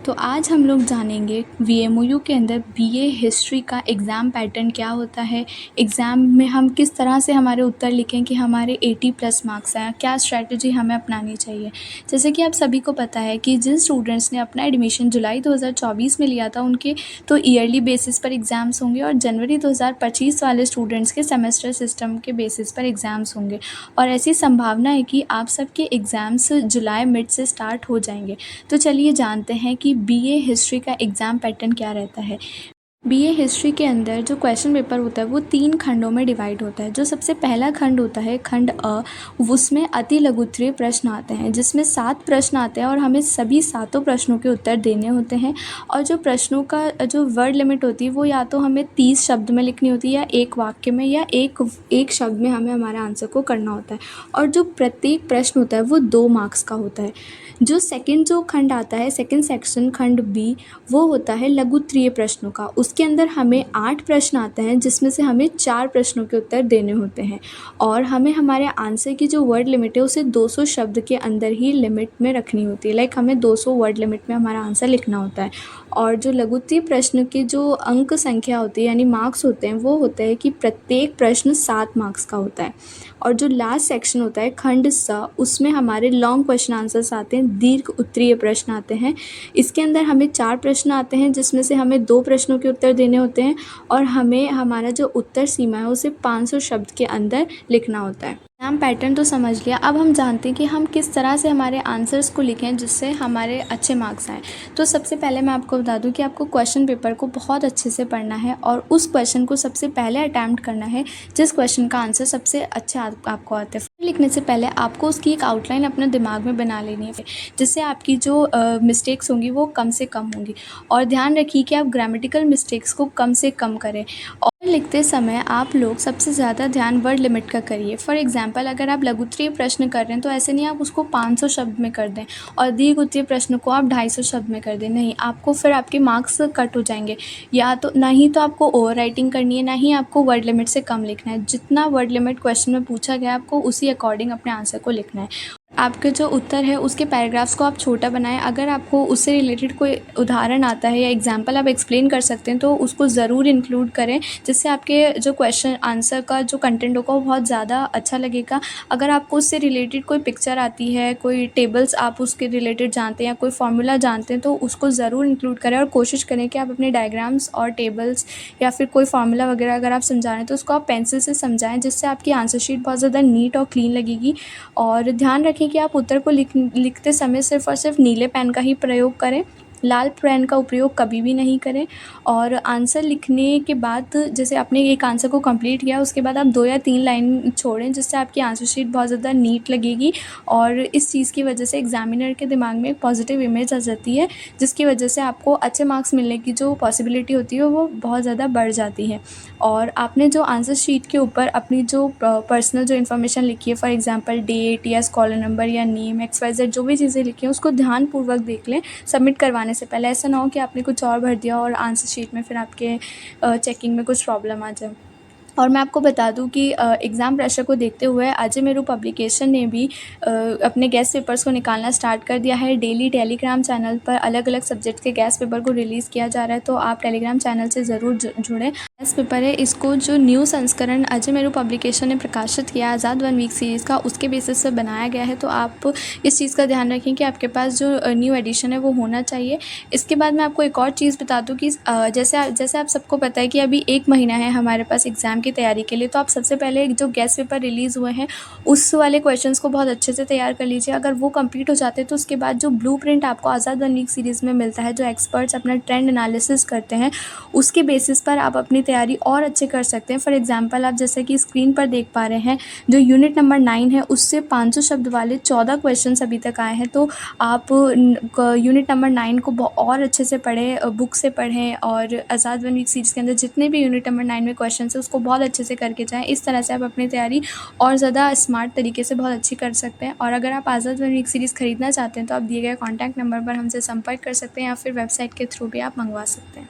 तो आज हम लोग जानेंगे वीएमओयू के अंदर बीए हिस्ट्री का एग्ज़ाम पैटर्न क्या होता है, एग्ज़ाम में हम किस तरह से हमारे उत्तर लिखें कि हमारे 80 प्लस मार्क्स आएँ, क्या स्ट्रैटेजी हमें अपनानी चाहिए। जैसे कि आप सभी को पता है कि जिन स्टूडेंट्स ने अपना एडमिशन जुलाई 2024 में लिया था उनके तो ईयरली बेसिस पर एग्ज़ाम्स होंगे और जनवरी 2025 वाले स्टूडेंट्स के सेमेस्टर सिस्टम के बेसिस पर एग्ज़ाम्स होंगे और ऐसी संभावना है कि आप सबके एग्ज़ाम्स जुलाई मिड से स्टार्ट हो जाएंगे। तो चलिए जानते हैं कि बीए हिस्ट्री का एग्ज़ाम पैटर्न क्या रहता है। बीए हिस्ट्री के अंदर जो क्वेश्चन पेपर होता है वो 3 खंडों में डिवाइड होता है। जो सबसे पहला खंड होता है खंड अ, उसमें अति लघुत्तरीय प्रश्न आते हैं जिसमें 7 प्रश्न आते हैं और हमें सभी सातों प्रश्नों के उत्तर देने होते हैं। और जो प्रश्नों का जो वर्ड लिमिट होती है वो या तो हमें 30 शब्द में लिखनी होती है या एक वाक्य में या एक शब्द में हमें हमारे आंसर को करना होता है। और जो प्रत्येक प्रश्न होता है वो 2 मार्क्स का होता है। जो खंड आता है सेकंड सेक्शन खंड बी, वो होता है लघुत्तरीय प्रश्नों का। उसके अंदर हमें 8 प्रश्न आते हैं जिसमें से हमें 4 प्रश्नों के उत्तर देने होते हैं और हमें हमारे आंसर की जो वर्ड लिमिट है उसे 200 शब्द के अंदर ही लिमिट में रखनी होती है। लाइक हमें 200 वर्ड लिमिट में हमारा आंसर लिखना होता है। और जो लघुत्तरीय प्रश्न की जो अंक संख्या होती है यानी मार्क्स होते हैं वो होता है कि प्रत्येक प्रश्न 7 मार्क्स का होता है। और जो लास्ट सेक्शन होता है खंड स, उसमें हमारे लॉन्ग क्वेश्चन आंसर्स आते हैं, दीर्घ उत्तरीय प्रश्न आते हैं। इसके अंदर हमें 4 प्रश्न आते हैं जिसमें से हमें 2 प्रश्नों के उत्तर देने होते हैं और हमें हमारा जो उत्तर सीमा है उसे 500 शब्द के अंदर लिखना होता है। एग्ज़ाम पैटर्न तो समझ लिया, अब हम जानते हैं कि हम किस तरह से हमारे आंसर्स को लिखें जिससे हमारे अच्छे मार्क्स आएँ। तो सबसे पहले मैं आपको बता दूं कि आपको क्वेश्चन पेपर को बहुत अच्छे से पढ़ना है और उस क्वेश्चन को सबसे पहले अटैम्प्ट करना है जिस क्वेश्चन का आंसर सबसे अच्छा आपको आता है। लिखने से पहले आपको उसकी एक आउटलाइन अपने दिमाग में बना लेनी है जिससे आपकी जो मिस्टेक्स होंगी वो कम से कम होंगी। और ध्यान रखिए कि आप ग्रामेटिकल मिस्टेक्स को कम से कम करें। और लिखते समय आप लोग सबसे ज़्यादा ध्यान वर्ड लिमिट का करिए। फॉर एग्जांपल अगर आप लघुत्तरीय प्रश्न कर रहे हैं तो ऐसे नहीं आप उसको 500 शब्द में कर दें और दीर्घ उत्तरीय प्रश्न को आप 250 शब्द में कर दें। नहीं, आपको फिर आपके मार्क्स कट हो जाएंगे। या तो ना ही तो आपको ओवर राइटिंग करनी है, ना ही आपको वर्ड लिमिट से कम लिखना है। जितना वर्ड लिमिट क्वेश्चन में पूछा गया आपको उसी अकॉर्डिंग अपने आंसर को लिखना है। आपके जो उत्तर है उसके पैराग्राफ्स को आप छोटा बनाएं। अगर आपको उससे रिलेटेड कोई उदाहरण आता है या एग्जांपल आप एक्सप्लेन कर सकते हैं तो उसको ज़रूर इंक्लूड करें जिससे आपके जो क्वेश्चन आंसर का जो कंटेंट होगा वो बहुत ज़्यादा अच्छा लगेगा। अगर आपको उससे रिलेटेड कोई पिक्चर आती है, कोई टेबल्स आप उसके रिलेटेड जानते हैं या कोई फार्मूला जानते हैं तो उसको ज़रूर इंक्लूड करें और कोशिश करें कि आप अपने डायग्राम्स और टेबल्स या फिर कोई फार्मूला वगैरह अगर आप समझा रहे हैं तो उसको आप पेंसिल से समझाएं जिससे आपकी आंसर शीट बहुत ज़्यादा नीट और क्लीन लगेगी। और ध्यान रखें कि आप उत्तर को लिखते समय सिर्फ़ और सिर्फ नीले पेन का ही प्रयोग करें, लाल पेन का उपयोग कभी भी नहीं करें। और आंसर लिखने के बाद जैसे आपने एक आंसर को कंप्लीट किया उसके बाद आप 2 या 3 लाइन छोड़ें जिससे आपकी आंसर शीट बहुत ज़्यादा नीट लगेगी और इस चीज़ की वजह से एग्जामिनर के दिमाग में एक पॉजिटिव इमेज आ जाती है जिसकी वजह से आपको अच्छे मार्क्स मिलने की जो पॉसिबिलिटी होती है वो बहुत ज़्यादा बढ़ जाती है। और आपने जो आंसर शीट के ऊपर अपनी जो पर्सनल जो इन्फॉर्मेशन लिखी है, फॉर एग्जांपल डेट या स्कॉलर नंबर या नेम XYZ जो भी चीज़ें लिखी हैं उसको ध्यानपूर्वक देख लें सबमिट करवाने से पहले। ऐसा ना हो कि आपने कुछ और भर दिया और आंसर शीट में फिर आपके चेकिंग में कुछ प्रॉब्लम आ जाए। और मैं आपको बता दूं कि एग्ज़ाम प्रेशर को देखते हुए अजयमेरू पब्लिकेशन ने भी अपने गेस्ट पेपर्स को निकालना स्टार्ट कर दिया है। डेली टेलीग्राम चैनल पर अलग अलग सब्जेक्ट के गेस्ट पेपर को रिलीज़ किया जा रहा है, तो आप टेलीग्राम चैनल से ज़रूर जुड़ें। गेस्ट पेपर है, इसको जो न्यू संस्करण अजयमेरू पब्लिकेशन ने प्रकाशित किया आज़ाद 1 वीक सीरीज़ का उसके बेसिस पर बनाया गया है। तो आप इस चीज़ का ध्यान रखें कि आपके पास जो न्यू एडिशन है वो होना चाहिए। इसके बाद मैं आपको एक और चीज़ बता दूँ कि जैसे आप सबको पता है कि अभी 1 महीना है हमारे पास एग्ज़ाम की तैयारी के लिए, तो आप सबसे पहले जो गेस्ट पेपर रिलीज़ हुए हैं उस वाले क्वेश्चंस को बहुत अच्छे से तैयार कर लीजिए। अगर वो कंप्लीट हो जाते हैं तो उसके बाद जो ब्लूप्रिंट आपको आज़ाद 1 वीक सीरीज़ में मिलता है, जो एक्सपर्ट्स अपना ट्रेंड एनालिसिस करते हैं उसके बेसिस पर आप अपनी तैयारी और अच्छे कर सकते हैं। फॉर एग्जांपल आप जैसे कि स्क्रीन पर देख पा रहे हैं जो यूनिट नंबर 9 है उससे 500 शब्द वाले 14 क्वेश्चन अभी तक आए हैं। तो आप यूनिट नंबर 9 को और अच्छे से पढ़ें, बुक से पढ़ें और आज़ाद 1 वीक सीरीज़ के अंदर जितने भी यूनिट नंबर 9 में क्वेश्चन है उसको बहुत अच्छे से करके जाएँ। इस तरह से आप अपनी तैयारी और ज़्यादा स्मार्ट तरीके से बहुत अच्छी कर सकते हैं। और अगर आप आज़ाद 1 वीक सीरीज़ खरीदना चाहते हैं तो आप दिए गए कॉन्टैक्ट नंबर पर हमसे संपर्क कर सकते हैं या फिर वेबसाइट के थ्रू भी आप मंगवा सकते हैं।